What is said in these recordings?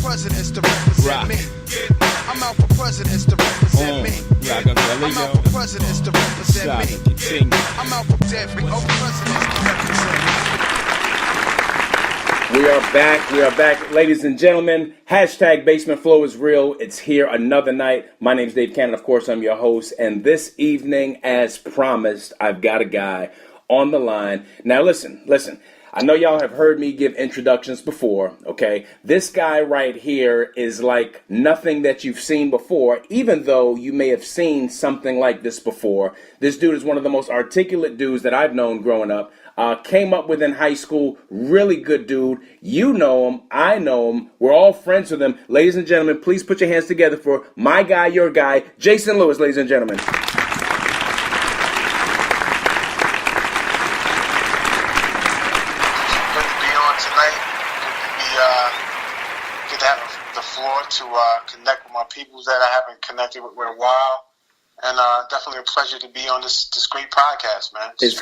presidents to represent me. I'm out for presidents to represent me. I'm out for presidents to represent me. I'm out for presidents to represent me. We are back, ladies and gentlemen. Hashtag Basement Flow is real. It's here another night. My name's Dave Cannon. Of course, I'm your host. And this evening, as promised, I've got a guy on the line. Now, listen. I know y'all have heard me give introductions before, okay? This guy right here is like nothing that you've seen before, even though you may have seen something like this before. This dude is one of the most articulate dudes that I've known growing up. Came up with in high school, really good dude. You know him, I know him, we're all friends with him. Ladies and gentlemen, please put your hands together for my guy, your guy, Jason Lewis, ladies and gentlemen. Good to have the floor to connect with my people that I haven't connected with in a while. And definitely a pleasure to be on this great podcast, man. It's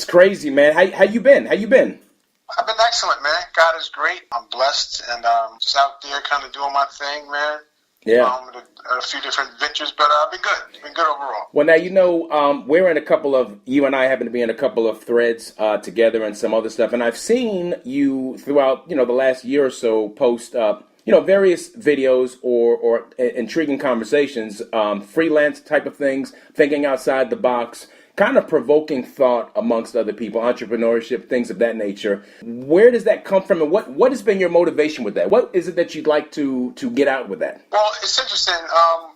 crazy, man. How you been? I've been excellent, man. God is great. I'm blessed, and just out there kind of doing my thing, man. Yeah. A few different ventures, but I've been good. Been good overall. Well, now, we're in you and I happen to be in a couple of threads together and some other stuff. And I've seen you throughout, the last year or so post, various videos or intriguing conversations, freelance type of things, thinking outside the box, kind of provoking thought amongst other people, entrepreneurship, things of that nature. Where does that come from, and what has been your motivation with that? What is it that you'd like to get out with that? Well, it's interesting.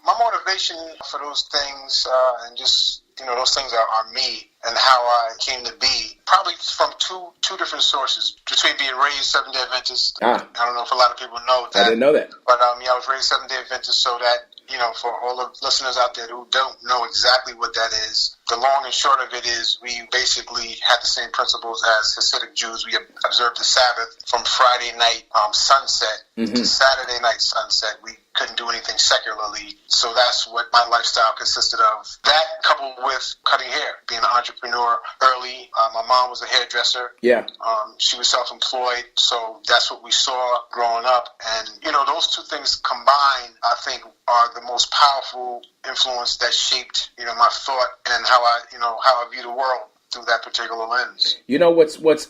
My motivation for those things, and just, those things are me and how I came to be, probably from two different sources. Between being raised Seventh-day Adventist, I don't know if a lot of people know that. I didn't know that. But I was raised Seventh-day Adventist, so that, for all the listeners out there who don't know exactly what that is, the long and short of it is we basically had the same principles as Hasidic Jews. We observed the Sabbath from Friday night sunset to Saturday night sunset. We couldn't do anything secularly, so that's what my lifestyle consisted of. That coupled with cutting hair, being an entrepreneur early. My mom was a hairdresser. Yeah. She was self-employed, so that's what we saw growing up. And, those two things combined, I think, are the most powerful influence that shaped, my thought and how I view the world through that particular lens. What's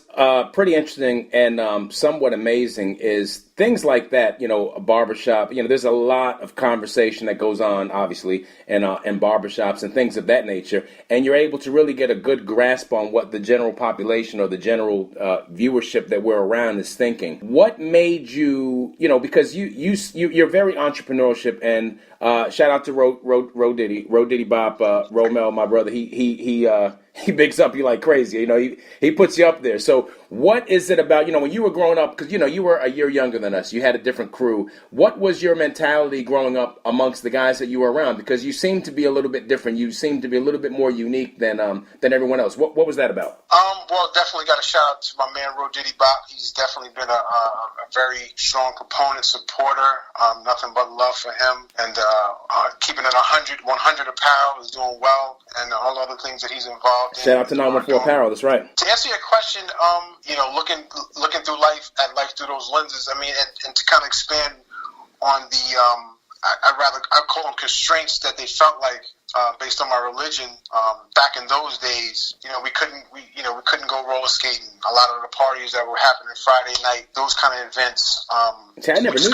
pretty interesting and somewhat amazing is things like that, a barbershop, there's a lot of conversation that goes on, obviously, in barbershops and things of that nature, and you're able to really get a good grasp on what the general population or the general viewership that we're around is thinking. What made you, because you're very entrepreneurship, and shout out to Ro Diddy Bop, Romel, my brother, he bigs up you like crazy, he puts you up there. So what is it about, when you were growing up, because, you were a year younger than us, you had a different crew. What was your mentality growing up amongst the guys that you were around? Because you seem to be a little bit different. You seem to be a little bit more unique than everyone else. What was that about? Well, definitely got a shout out to my man, Ro Diddy Bop. He's definitely been a very strong component, supporter. Nothing but love for him. And keeping it 100 apparel is doing well, and all other things that he's involved in. Shout out to 914 Apparel, that's right. To answer your question, looking through life through those lenses, and to kind of expand on the, I call them constraints that they felt like, based on my religion, back in those days, we couldn't go roller skating. A lot of the parties that were happening Friday night, those kind of events. See, I never knew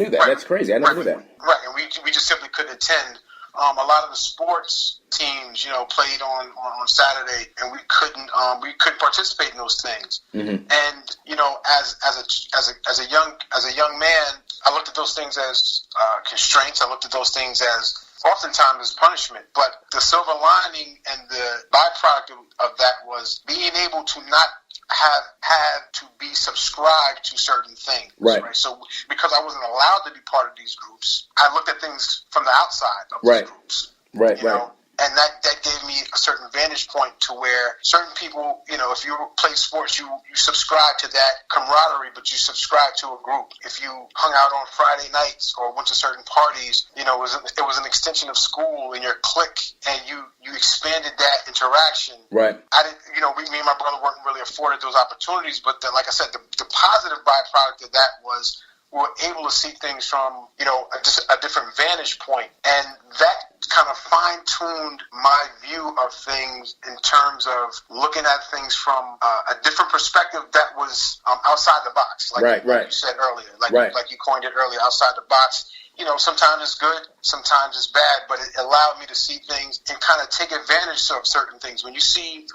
that. Right. That's crazy. I never knew that. Right, and we just simply couldn't attend. A lot of the sports teams, played on Saturday, and we couldn't participate in those things. Mm-hmm. And as a young man, I looked at those things as constraints. I looked at those things as oftentimes as punishment. But the silver lining and the byproduct of that was being able to not have had to be subscribed to certain things. Right. So because I wasn't allowed to be part of these groups, I looked at things from the outside of these groups. Right. And that gave me a certain vantage point to where certain people, if you play sports, you subscribe to that camaraderie, but you subscribe to a group. If you hung out on Friday nights or went to certain parties, it was an extension of school in your clique, and you expanded that interaction. Right. Me and my brother weren't really afforded those opportunities, but like I said, the positive byproduct of that was were able to see things from, a different vantage point. And that kind of fine-tuned my view of things in terms of looking at things from a different perspective that was outside the box, like you said earlier, like you coined it earlier, outside the box. Sometimes it's good, sometimes it's bad, but it allowed me to see things and kind of take advantage of certain things. When you see,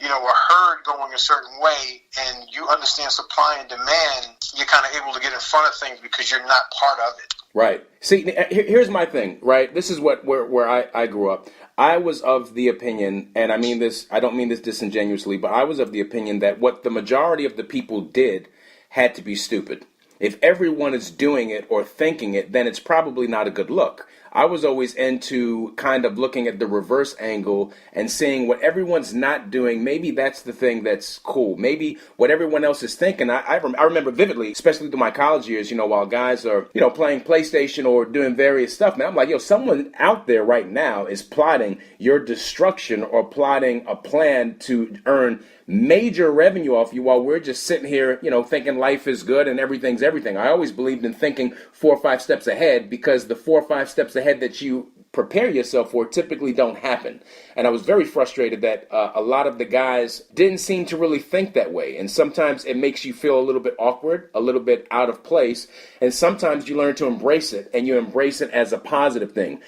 a herd going a certain way and you understand supply and demand, you're kind of able to get in front of things because you're not part of it. Right. See, here's my thing, right? This is where I grew up. I was of the opinion, and I don't mean this disingenuously, but I was of the opinion that what the majority of the people did had to be stupid. If everyone is doing it or thinking it, then it's probably not a good look. I was always into kind of looking at the reverse angle and seeing what everyone's not doing. Maybe that's the thing that's cool. Maybe what everyone else is thinking. I remember vividly, especially through my college years, while guys are, playing PlayStation or doing various stuff, man, I'm like, someone out there right now is plotting your destruction or plotting a plan to earn major revenue off you while we're just sitting here, thinking life is good and everything's everything. I always believed in thinking 4 or 5 steps ahead, because the 4 or 5 steps ahead that you prepare yourself for typically don't happen. And I was very frustrated that a lot of the guys didn't seem to really think that way. And sometimes it makes you feel a little bit awkward, a little bit out of place. And sometimes you learn to embrace it, and you embrace it as a positive thing.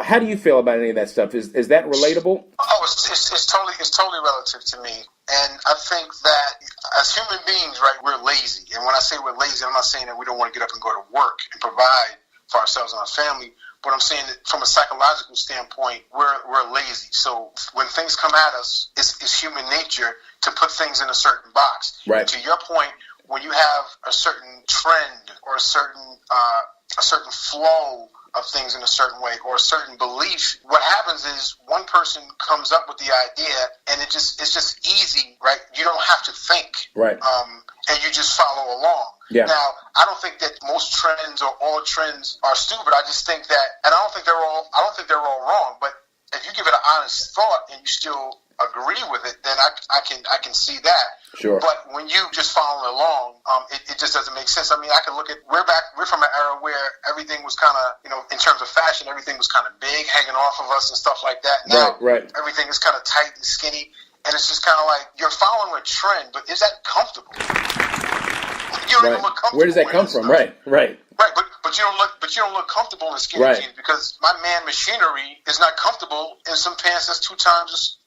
How do you feel about any of that stuff? Is that relatable? Oh, it's totally relative to me. And I think that as human beings, right, we're lazy. And when I say we're lazy, I'm not saying that we don't want to get up and go to work and provide for ourselves and our family. But I'm saying that from a psychological standpoint, we're lazy. So when things come at us, it's human nature to put things in a certain box. Right. And to your point, when you have a certain trend or a certain flow of things in a certain way or a certain belief, what happens is one person comes up with the idea and it's just easy, right? You don't have to think. Right. And you just follow along. Yeah. Now, I don't think that most trends or all trends are stupid. I just think that, and I don't think they're all wrong, but if you give it an honest thought and you still agree with it, then I can see that. Sure. But when you just follow along, it just doesn't make sense. I mean, I can look at, we're from an era where everything was kind of, in terms of fashion, everything was kind of big, hanging off of us and stuff like that. Now, everything is kind of tight and skinny, and it's just kind of like you're following a trend, but is that comfortable? You don't even look comfortable. Where does that come from? Right. Right, but you don't look comfortable in skinny jeans because my man machinery is not comfortable in some pants that's two times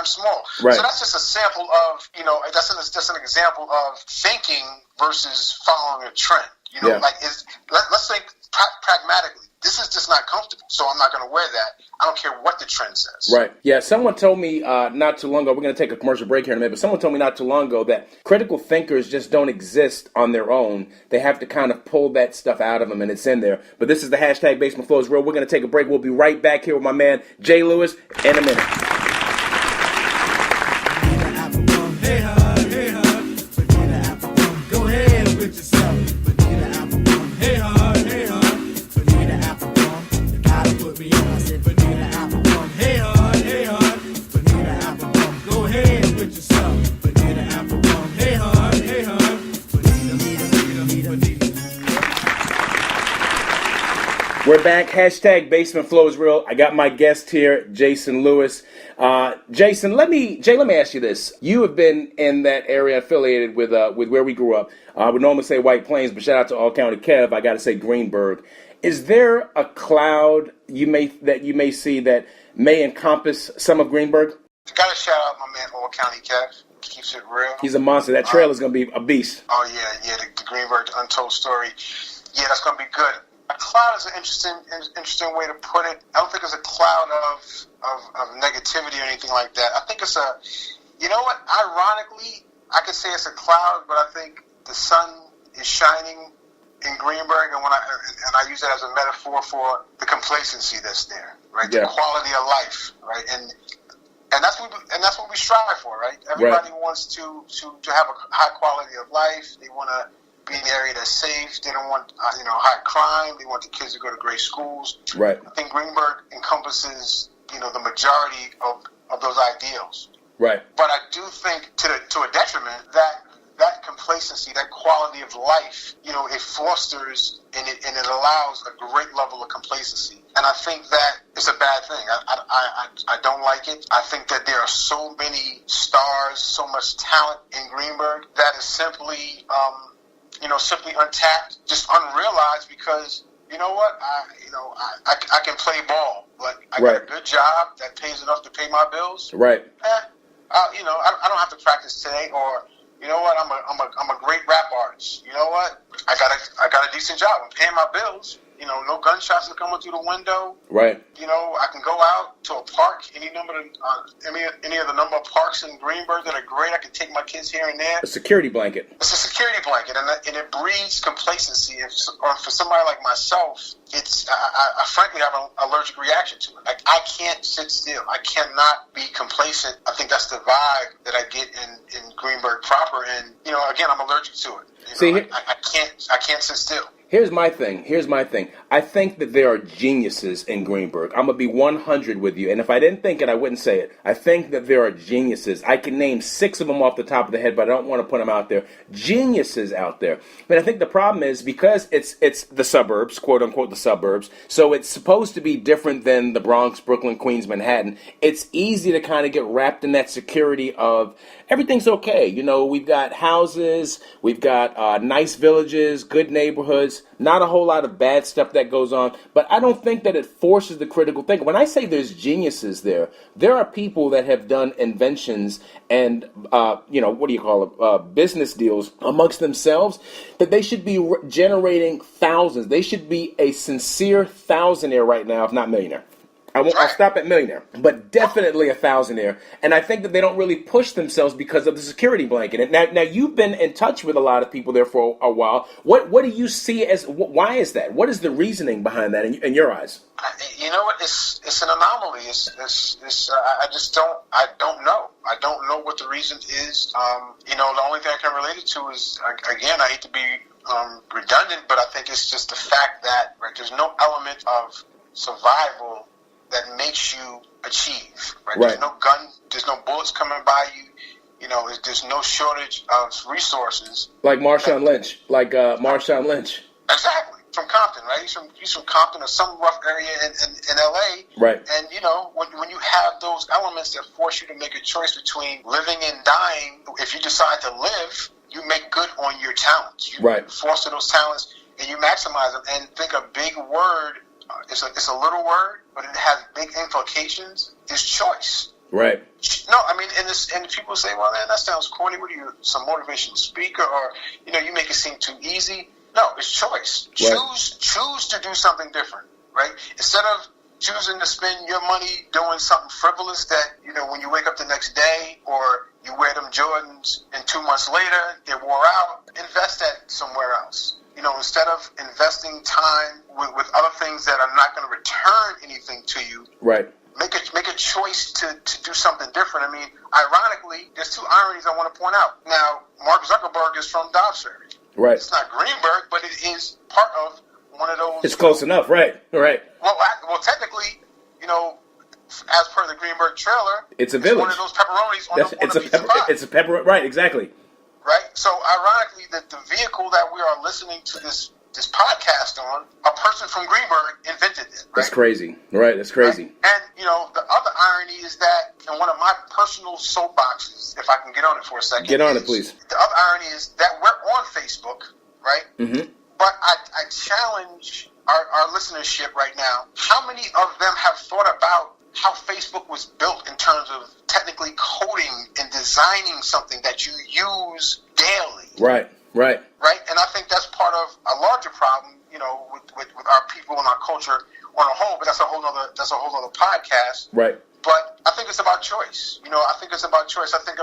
small. Right. So that's just a sample of that's an example of thinking versus following a trend. Let's think pragmatically. This is just not comfortable, so I'm not going to wear that. I don't care what the trend says. Right. Yeah, someone told me not too long ago, we're going to take a commercial break here in a minute, but someone told me not too long ago that critical thinkers just don't exist on their own. They have to kind of pull that stuff out of them, and it's in there. But this is the hashtag Basement Flows Real. We're going to take a break. We'll be right back here with my man, Jay Lewis, in a minute. We're back. Hashtag Basement Flows Real. I got my guest here, Jason Lewis. Jason, let me ask you this. You have been in that area affiliated with where we grew up. I would normally say White Plains, but shout out to All County Kev. I got to say Greenburgh. Is there a cloud you may see that may encompass some of Greenburgh? Got to shout out my man All County Kev. Keeps it real. He's a monster. That trail is going to be a beast. Oh yeah, the Greenburgh Untold Story. Yeah, that's going to be good. A cloud is an interesting way to put it. I don't think it's a cloud of negativity or anything like that. I think it's ironically, I could say it's a cloud, but I think the sun is shining in Greenburgh, and I use that as a metaphor for the complacency that's there, right? Yeah. The quality of life, right? And that's what we strive for, right? Everybody wants to have a high quality of life. They want to be in an area that's safe. They don't want high crime. They want the kids to go to great schools. Right. I think Greenburgh encompasses the majority of those ideals. Right. But I do think to a detriment that that complacency, that quality of life, it fosters and it allows a great level of complacency. And I think that it's a bad thing. I don't like it. I think that there are so many stars, so much talent in Greenburgh that is simply, simply untapped, just unrealized because, you know what, I can play ball, but I got a good job that pays enough to pay my bills. Right. I don't have to practice today, or you know what, I'm a great rap artist. You know what, I got a decent job. I'm paying my bills. No gunshots are coming through the window. Right. I can go out to a park, any of the number of parks in Greenburgh that are great. I can take my kids here and there. A security blanket. It's a security blanket, and it breeds complacency. Or for somebody like myself, I frankly have an allergic reaction to it. I can't sit still. I cannot be complacent. I think that's the vibe that I get in Greenburgh proper, and again, I'm allergic to it. I can't sit still. Here's my thing. I think that there are geniuses in Greenburgh. I'm going to be 100 with you. And if I didn't think it, I wouldn't say it. I think that there are geniuses. I can name 6 of them off the top of the head, but I don't want to put them out there. Geniuses out there. But I think the problem is because it's the suburbs, quote unquote the suburbs, so it's supposed to be different than the Bronx, Brooklyn, Queens, Manhattan. It's easy to kind of get wrapped in that security of everything's okay. We've got houses, we've got nice villages, good neighborhoods. Not a whole lot of bad stuff that goes on, but I don't think that it forces the critical thinking. When I say there's geniuses there are people that have done inventions and, business deals amongst themselves that they should be generating thousands. They should be a sincere thousandaire right now, if not millionaire. I'll stop at millionaire, but definitely a thousandaire. And I think that they don't really push themselves because of the security blanket. And now you've been in touch with a lot of people there for a while. What do you see as, why is that? What is the reasoning behind that in your eyes? You know what? It's an anomaly. I don't know. I don't know what the reason is. The only thing I can relate it to is, again, I hate to be redundant, but I think it's just the fact that there's no element of survival that makes you achieve. Right? There's no gun, there's no bullets coming by you. There's no shortage of resources. Like Marshawn Lynch. Exactly. From Compton, right? He's from Compton or some rough area in L.A. Right. And, when you have those elements that force you to make a choice between living and dying, if you decide to live, you make good on your talents. You foster those talents and you maximize them. And think a big word, it's a little word, but it has big implications, is choice. Right. No, I mean, and people say, well, man, that sounds corny. What are you, some motivational speaker? Or, you make it seem too easy. No, it's choice. Right. Choose to do something different, right? Instead of choosing to spend your money doing something frivolous that, when you wake up the next day or you wear them Jordans and 2 months later, they wore out, invest that somewhere else. Instead of investing time with other things that are not going to return anything to you, right? Make a choice to do something different. I mean, ironically, there's 2 ironies I want to point out. Now, Mark Zuckerberg is from Dobbs Ferry. Right. It's not Greenburgh, but it is part of one of those. It's close enough, right? Right. Well, technically, as per the Greenburgh trailer, it's a village. One of those pepperonis on the pizza pie. It's a pepperoni, right? Exactly. Right. So, ironically, the vehicle that we are listening to this podcast on, a person from Greenburgh invented it. Right? That's crazy. Right. That's crazy. Right? And the other irony is that, in one of my personal soapboxes, if I can get on it for a second, get on it, please. The other irony is that we're on Facebook, right? Mm-hmm. But I challenge our listenership right now. How many of them have thought about how Facebook was built in terms of technically coding and designing something that you use daily? Right. And I think that's part of a larger problem, with our people and our culture on a whole. But that's a whole other podcast. Right. But I think it's about choice. I think it's about choice. I think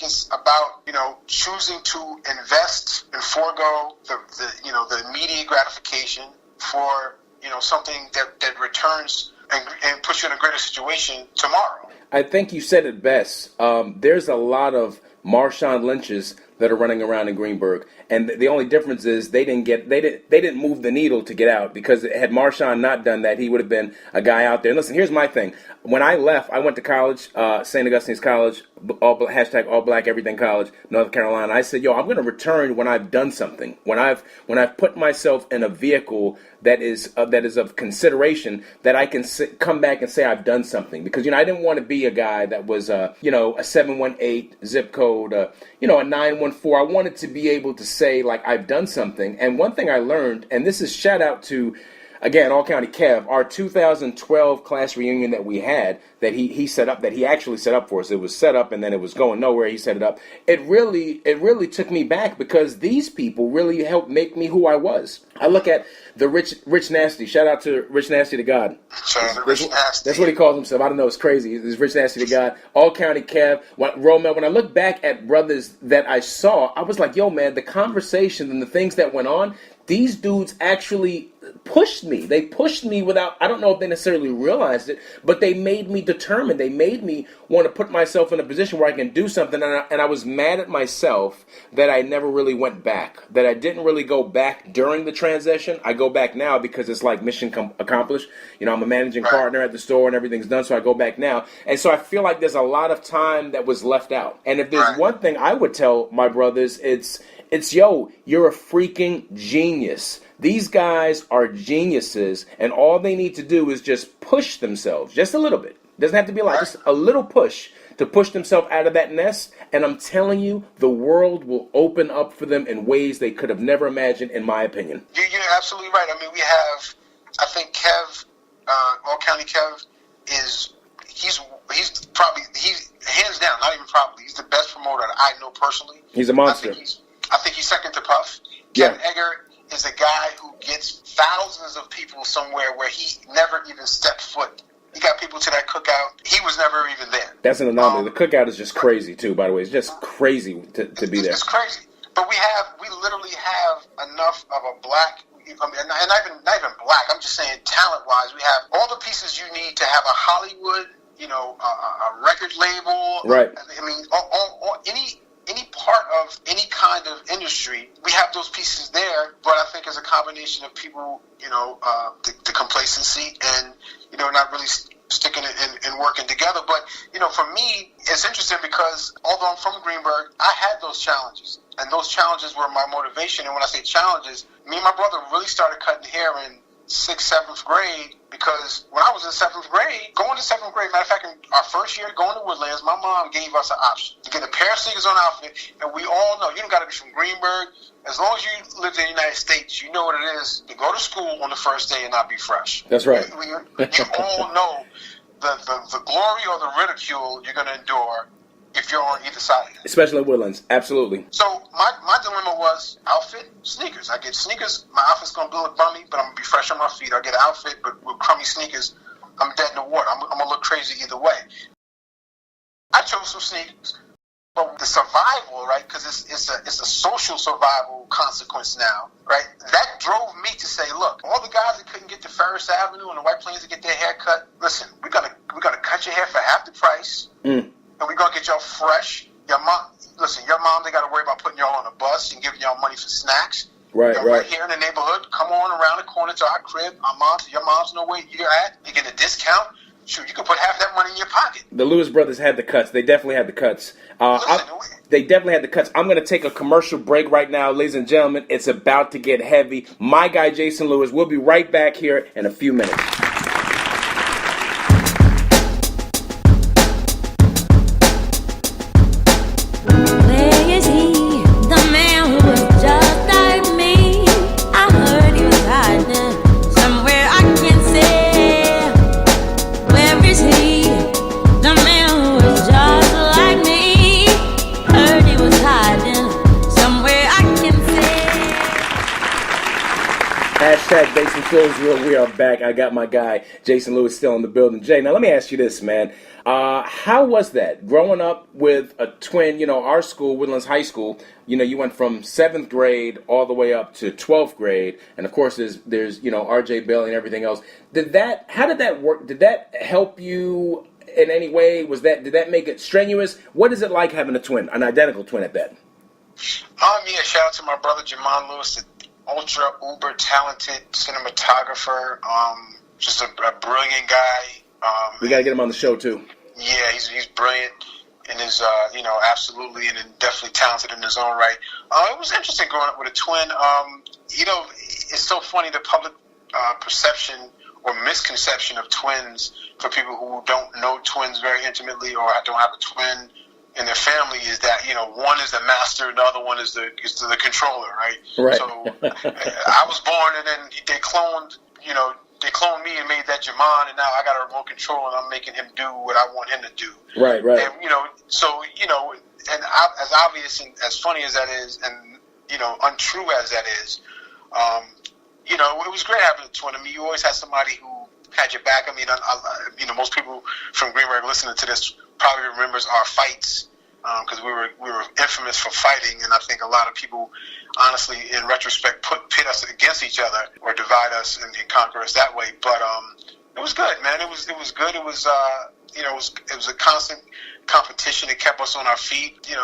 it's about choosing to invest and forego the immediate gratification for something that returns and puts you in a greater situation tomorrow. I think you said it best. There's a lot of Marshawn Lynch's that are running around in Greenburgh, and the only difference is they didn't move the needle to get out, because had Marshawn not done that, he would have been a guy out there. And listen, here's my thing: when I left, I went to college, St. Augustine's College, hashtag All Black Everything College, North Carolina. I said, I'm going to return when I've done something, when I've put myself in a vehicle that is of consideration, that I can come back and say I've done something. Because I didn't want to be a guy that was a 718 zip code, a 914. I wanted to be able to say, like, I've done something. And one thing I learned, and this is shout out to, again, All County Kev, our 2012 class reunion that we had, that he set up, that he actually set up for us. It was set up and then it was going nowhere. He set it up. It really took me back, because these people really helped make me who I was. I look at the Rich Nasty. Shout out to Rich Nasty to God. Shout out to Rich Nasty. That's what he calls himself. I don't know. It's crazy. He's Rich Nasty to God. All County Kev. Romel. When I look back at brothers that I saw, I was like, yo, man, the conversation and the things that went on, these dudes actually pushed me. They pushed me without, I don't know if they necessarily realized it, but they made me determined. They made me want to put myself in a position where I can do something. And I was mad at myself that I never really went back, that I didn't really go back during the transition. I go back now because it's like mission accomplished. I'm a managing partner at the store and everything's done, so I go back now. And so I feel like there's a lot of time that was left out. And if there's one thing I would tell my brothers, it's you're a freaking genius. These guys are geniuses, and all they need to do is just push themselves just a little bit. Doesn't have to be a lot, just a little push to push themselves out of that nest. And I'm telling you, the world will open up for them in ways they could have never imagined, in my opinion. You're absolutely right. I mean, we have, I think Kev, All County Kev, he's hands down, not even probably, he's the best promoter that I know personally. He's a monster. I think he's second to Puff. Yeah. Kevin Egger is a guy who gets thousands of people somewhere where he never even stepped foot. He got people to that cookout. He was never even there. That's an anomaly. The cookout is just crazy, too, by the way. It's just crazy to be there. It's crazy. But we literally have enough of a black, and not even black, I'm just saying talent-wise, we have all the pieces you need to have a Hollywood, a record label. Right. I mean, any part of any kind of industry, we have those pieces there, but I think it's a combination of people, the complacency and, not really sticking it and working together. But, for me, it's interesting because although I'm from Greenburgh, I had those challenges. And those challenges were my motivation. And when I say challenges, me and my brother really started cutting hair in 6th, 7th grade, because when I was in 7th grade, matter of fact, in our first year going to Woodlands, my mom gave us an option to get a pair of sneakers on outfit, and we all know, you don't got to be from Greenburgh. As long as you live in the United States, you know what it is to go to school on the first day and not be fresh. That's right. You all know the glory or the ridicule you're going to endure if you're on either side of it. Especially in Woodlands. Absolutely. So my dilemma was outfit, sneakers. I get sneakers, my outfit's going to look bummy, but I'm going to be fresh on my feet. I get an outfit, but with crummy sneakers, I'm dead in the water. I'm going to look crazy either way. I chose some sneakers. But the survival, right, because it's a social survival consequence now, right, that drove me to say, look, all the guys that couldn't get to Ferris Avenue and the White Plains to get their hair cut, listen, we're gonna cut your hair for half the price. And we're going to get y'all fresh. Your mom, they got to worry about putting y'all on a bus and giving y'all money for snacks. Right. Right here in the neighborhood, come on around the corner to our crib. Your mom's know where you're at. You get a discount. Shoot, you can put half that money in your pocket. The Lewis brothers had the cuts. They definitely had the cuts. They definitely had the cuts. I'm going to take a commercial break right now, ladies and gentlemen. It's about to get heavy. My guy, Jason Lewis, we'll be right back here in a few minutes. Hashtag Jason Lewis, we are back. I got my guy, Jason Lewis, still in the building. Jay, now let me ask you this, man. How was that, growing up with a twin, our school, Woodlands High School, you went from 7th grade all the way up to 12th grade, and of course there's RJ Bailey and everything else. How did that work? Did that help you in any way? Did that make it strenuous? What is it like having a twin, an identical twin at that? Yeah, shout out to my brother Jamon Lewis, the ultra uber talented cinematographer. Just a brilliant guy. We gotta get him on the show too. Yeah, he's brilliant and is absolutely and definitely talented in his own right. It was interesting growing up with a twin. It's so funny, the public perception or misconception of twins for people who don't know twins very intimately or don't have a twin in their family is that, one is the master and the other one is the controller, right? Right. So I was born and then they cloned me and made that Jamon, and now I got a remote control and I'm making him do what I want him to do. Right. And, and as obvious and as funny as that is, and, untrue as that is, it was great having a twin. I mean, you always had somebody who had your back. I mean, most people from Greenburgh listening to this probably remembers our fights because we were infamous for fighting, and I think a lot of people, honestly, in retrospect, pit us against each other or divide us and conquer us that way. But it was good, man. It was good. It was it was a constant competition. It kept us on our feet. You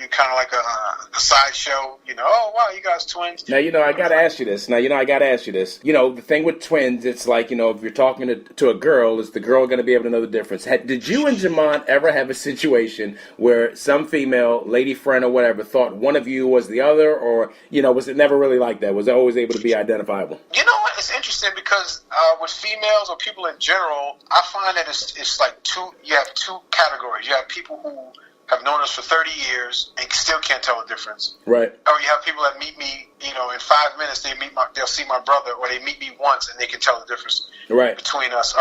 kind of like a sideshow. Oh wow, you guys twins. Now I got to ask you this. The thing with twins, it's like if you're talking to a girl, is the girl going to be able to know the difference? Did you and Jamon ever have a situation where some female lady friend or whatever thought one of you was the other, or was it never really like that? Was it always able to be identifiable? You know what? It's interesting because with females or people in general, I find that it's like you have two categories. You have people who have known us for 30 years and still can't tell the difference. Right. Or you have people that meet me, in 5 minutes they'll see my brother, or they meet me once and they can tell the difference between us.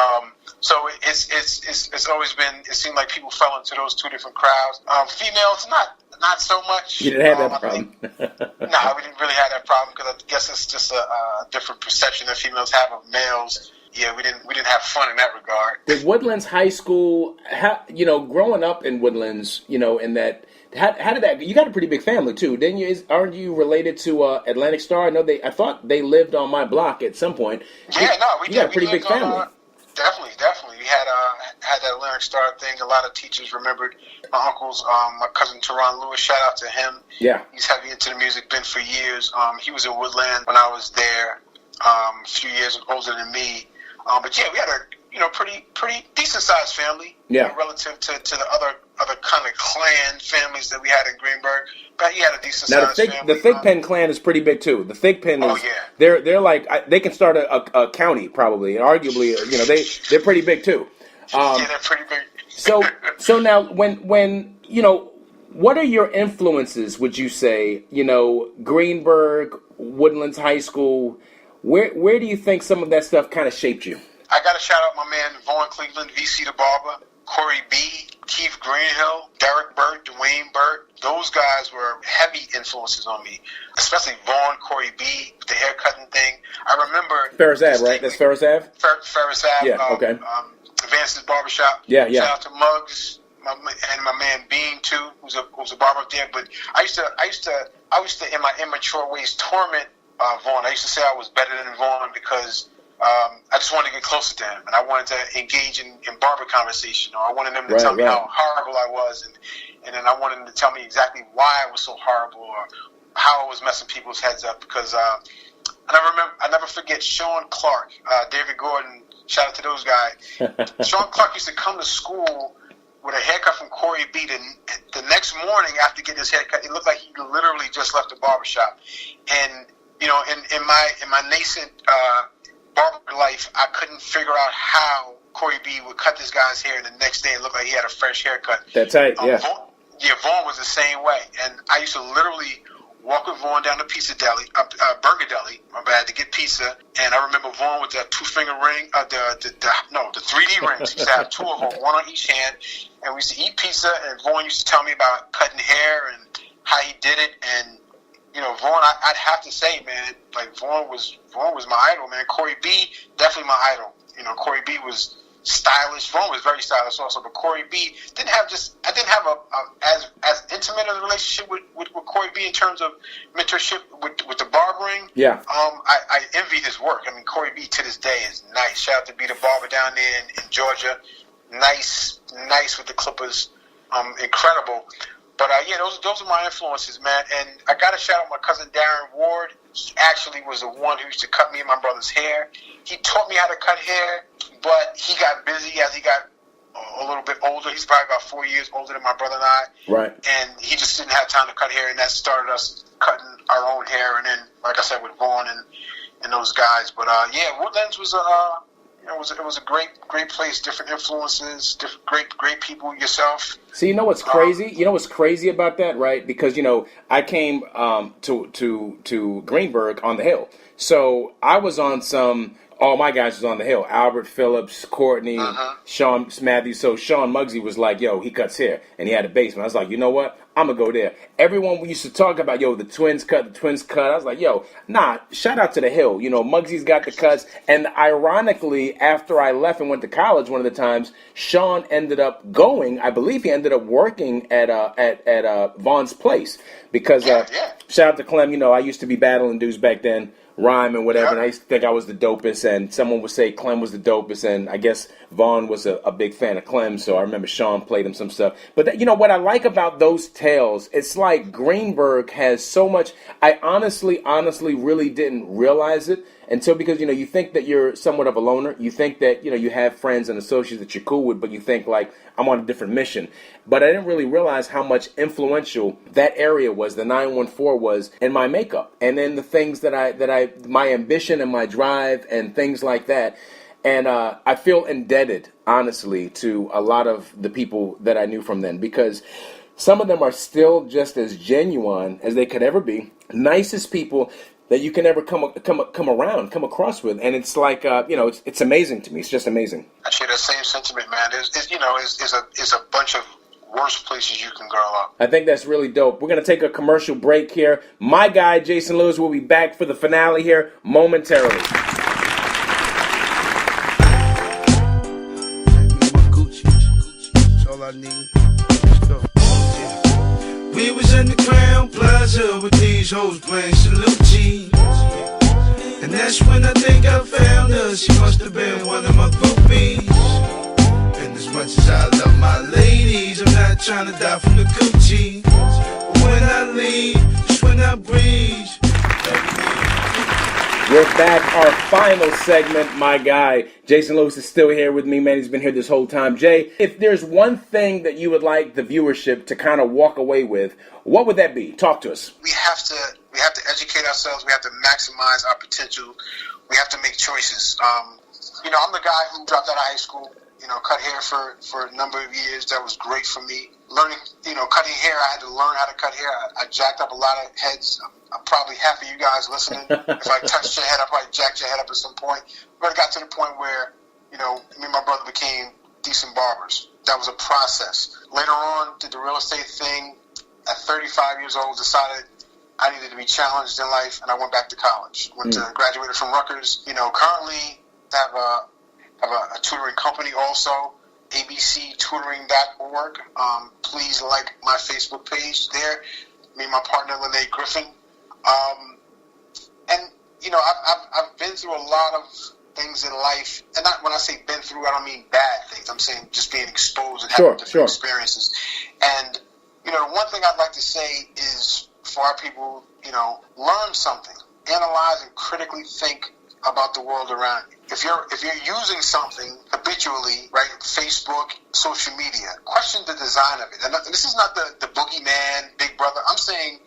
So it's always been. It seemed like people fell into those two different crowds. Females, not so much. You didn't have that problem. We didn't really have that problem because I guess it's just a different perception that females have of males. Yeah, we didn't have fun in that regard. Did Woodlands High School, growing up in Woodlands, in that, how did that? You got a pretty big family too, didn't you? Aren't you related to Atlantic Star? I thought they lived on my block at some point. Yeah, we did. You got a pretty big family. Definitely. We had that Atlantic Star thing. A lot of teachers remembered my uncles. My cousin Teron Lewis, shout out to him. Yeah, he's heavy into the music, been for years. He was in Woodland when I was there. A few years older than me. But yeah, we had a pretty decent sized family. Yeah. Relative to the other kind of clan families that we had in Greenburgh. But he had a decent sized family. The Thigpen clan is pretty big too. The Thigpen is. Oh yeah. They're like they can start a county probably, and arguably they're pretty big too. Yeah, they're pretty big. So now when what are your influences? Would you say Greenburgh, Woodlands High School? Where do you think some of that stuff kind of shaped you? I got to shout out my man Vaughn Cleveland, VC the Barber, Corey B, Keith Greenhill, Derek Burt, Dwayne Burt. Those guys were heavy influences on me, especially Vaughn, Corey B, the haircutting thing. I remember Ferris Ave, right? That's Ferris Ave? Ferris Ave. Yeah, okay. Advances Barbershop. Yeah. Shout out to Muggs and my man Bean too, who's a barber up there. But I used to in my immature ways torment Vaughn. I used to say I was better than Vaughn because I just wanted to get closer to him, and I wanted to engage in barber conversation, or I wanted him to tell me how horrible I was, and then I wanted him to tell me exactly why I was so horrible, or how I was messing people's heads up. Because I never forget Sean Clark, David Gordon. Shout out to those guys. Sean Clark used to come to school with a haircut from Corey B. The next morning after getting his haircut, it looked like he literally just left the barbershop, and in my nascent barber life, I couldn't figure out how Corey B would cut this guy's hair, and the next day it looked like he had a fresh haircut. That's right, yeah. Vaughn was the same way, and I used to literally walk with Vaughn down to Burger Deli, to get pizza, and I remember Vaughn with that 2-finger ring, the 3D rings. He used to have two of them, one on each hand, and we used to eat pizza, and Vaughn used to tell me about cutting hair and how he did it, and Vaughn, I'd have to say, man, like Vaughn was my idol, man. Corey B, definitely my idol. Corey B was stylish. Vaughn was very stylish also, but Corey B I didn't have a as intimate a relationship with Corey B in terms of mentorship with the barbering. Yeah. I envy his work. I mean, Corey B to this day is nice. Shout out to be the barber down there in Georgia. Nice with the clippers. Incredible. But yeah, those are my influences, man. And I got to shout out my cousin Darren Ward. He actually was the one who used to cut me and my brother's hair. He taught me how to cut hair, but he got busy as he got a little bit older. He's probably about 4 years older than my brother and I. Right. And he just didn't have time to cut hair, and that started us cutting our own hair. And then, like I said, with Vaughn and those guys. But yeah, Woodlands was it was a great place. Different influences, great people. Yourself. See, you know what's crazy? You know what's crazy about that, right? Because I came to Greenburgh on the Hill, so I was on some. All my guys was on the Hill. Albert Phillips, Courtney, Sean Matthews. So Sean Muggsy was like, yo, he cuts hair. And he had a basement. I was like, you know what? I'm going to go there. Everyone we used to talk about, yo, the twins cut. I was like, yo, nah, shout out to the Hill. Muggsy's got the cuts. And ironically, after I left and went to college one of the times, Sean ended up going, I believe he ended up working at Vaughn's place. Because, shout out to Clem, I used to be battling dudes back then. Rhyme and whatever, and I used to think I was the dopest, and someone would say Clem was the dopest, and I guess Vaughn was a big fan of Clem, so I remember Sean played him some stuff. But what I like about those tales, it's like Greenburgh has so much. I honestly really didn't realize it until, because you think that you're somewhat of a loner. You think that you have friends and associates that you're cool with, but you think like I'm on a different mission. But I didn't really realize how much influential that area was, the 914 was, in my makeup, and then the things that I my ambition and my drive and things like that. And I feel indebted, honestly, to a lot of the people that I knew from then, because some of them are still just as genuine as they could ever be, nicest people that you can ever come across with, and it's like it's amazing to me. It's just amazing. I share that same sentiment, man. It's a bunch of worse places you can grow up. I think that's really dope. We're gonna take a commercial break here. My guy Jason Lewis will be back for the finale here momentarily. That's all I need. We was in the Crown Plaza with these hoes playing Salute G. And that's when I think I found her. She must have been one of my groupies. And as much as I love my ladies, I'm not trying to die from the coochie. But when I leave, just when I breathe. We're back, our final segment. My guy, Jason Lewis, is still here with me, man. He's been here this whole time. Jay, if there's one thing that you would like the viewership to kind of walk away with, what would that be? Talk to us. We have to educate ourselves. We have to maximize our potential. We have to make choices. I'm the guy who dropped out of high school, cut hair for a number of years. That was great for me. Learning, cutting hair, I had to learn how to cut hair. I jacked up a lot of heads. I'm probably half of you guys listening. If I touched your head, I probably jacked your head up at some point. But it got to the point where, me and my brother became decent barbers. That was a process. Later on, did the real estate thing. At 35 years old, decided I needed to be challenged in life, and I went back to college. Graduated from Rutgers. Currently have a tutoring company also, abctutoring.org. Please like my Facebook page there. Me and my partner, Lene Griffin. I've been through a lot of things in life, and not when I say been through, I don't mean bad things. I'm saying just being exposed and having different experiences. And the one thing I'd like to say is for our people, learn something, analyze and critically think about the world around you. If you're using something habitually, right, Facebook, social media, question the design of it. And this is not the boogeyman, Big Brother. I'm saying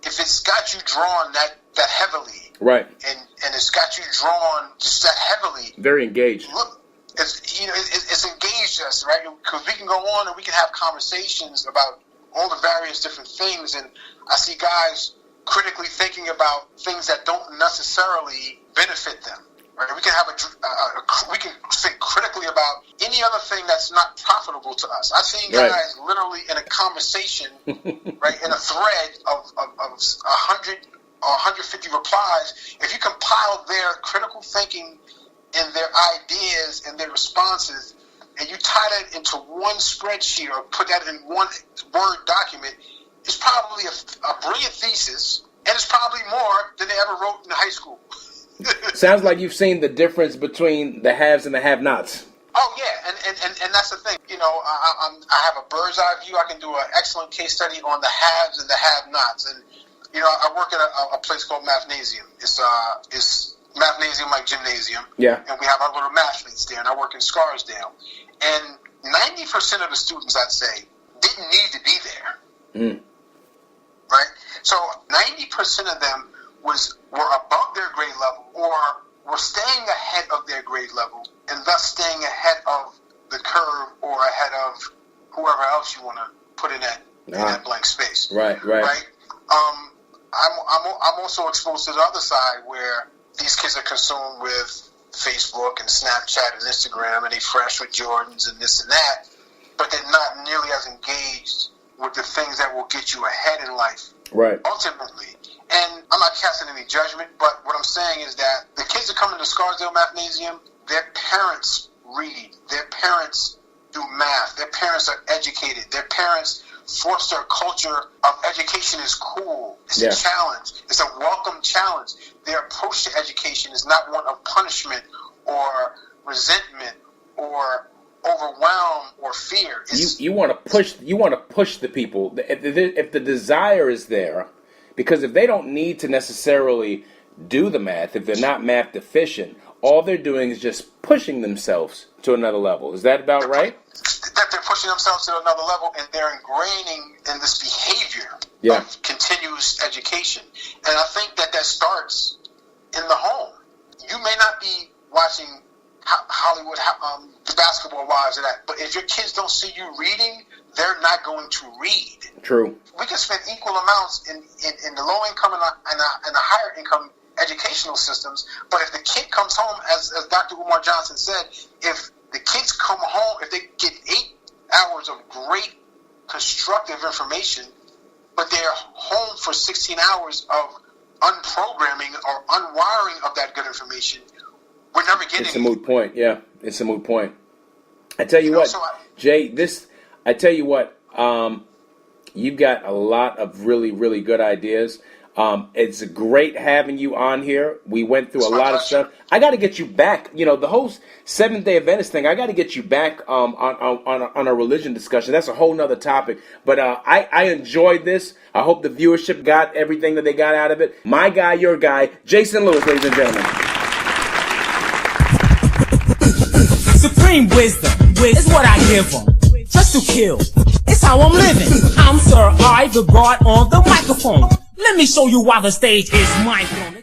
if it's got you drawn that heavily, right, and it's got you drawn just that heavily, very engaged. Look, it's engaged us, right? Because we can go on and we can have conversations about all the various different things, and I see guys critically thinking about things that don't necessarily benefit them. Right? We can have we can think critically about any other thing that's not profitable to us. I've seen guys literally in a conversation, right, in a thread of 100 or 150 replies. If you compile their critical thinking and their ideas and their responses, and you tie that into one spreadsheet or put that in one Word document, it's probably a brilliant thesis, and it's probably more than they ever wrote in high school. Sounds like you've seen the difference between the haves and the have-nots. Oh yeah, and that's the thing. You know, I have a bird's eye view. I can do an excellent case study on the haves and the have-nots. And you know, I work at a place called Mathnasium. It's Mathnasium like gymnasium. Yeah. And we have our little mathletes there, and I work in Scarsdale. And 90% of the students, I'd say, didn't need to be there. Mm. Right? So 90% of them were above their grade level or were staying ahead of their grade level and thus staying ahead of the curve or ahead of whoever else you want to put in that blank space. Right. I'm also exposed to the other side where these kids are consumed with Facebook and Snapchat and Instagram, and they fresh with Jordans and this and that, but they're not nearly as engaged with the things that will get you ahead in life. Right. Ultimately. And I'm not casting any judgment, but what I'm saying is that the kids that come into Scarsdale Mathnasium, their parents read, their parents do math, their parents are educated, their parents foster a culture of education is cool. It's a challenge. It's a welcome challenge. Their approach to education is not one of punishment or resentment or overwhelm or fear. You want to push the people if the desire is there, because if they don't need to necessarily do the math, if they're not math deficient, all they're doing is just pushing themselves to another level. Is that about right? That they're pushing themselves to another level, and they're ingraining in this behavior of continuous education. And I think that starts in the home. You may not be watching Hollywood, the Basketball Wives or that, but if your kids don't see you reading, they're not going to read. True. We can spend equal amounts in the low income and the higher income educational systems, but if the kid comes home, as Dr. Umar Johnson said, if the kids come home, if they get 8 hours of great constructive information, but they're home for 16 hours of unprogramming or unwiring of that good information, we're never getting it. It's a moot point. Yeah, it's a moot point. I tell you what, Jay, you've got a lot of really, really good ideas. It's great having you on here. We went through a lot of stuff. I got to get you back. You know, the whole Seventh-day Adventist thing, I got to get you back on a religion discussion. That's a whole nother topic. But I enjoyed this. I hope the viewership got everything that they got out of it. My guy, your guy, Jason Lewis, ladies and gentlemen. Supreme wisdom is what I give them. Just to kill. It's how I'm living. I'm Sir I, the God on the microphone. Let me show you why the stage is my throne.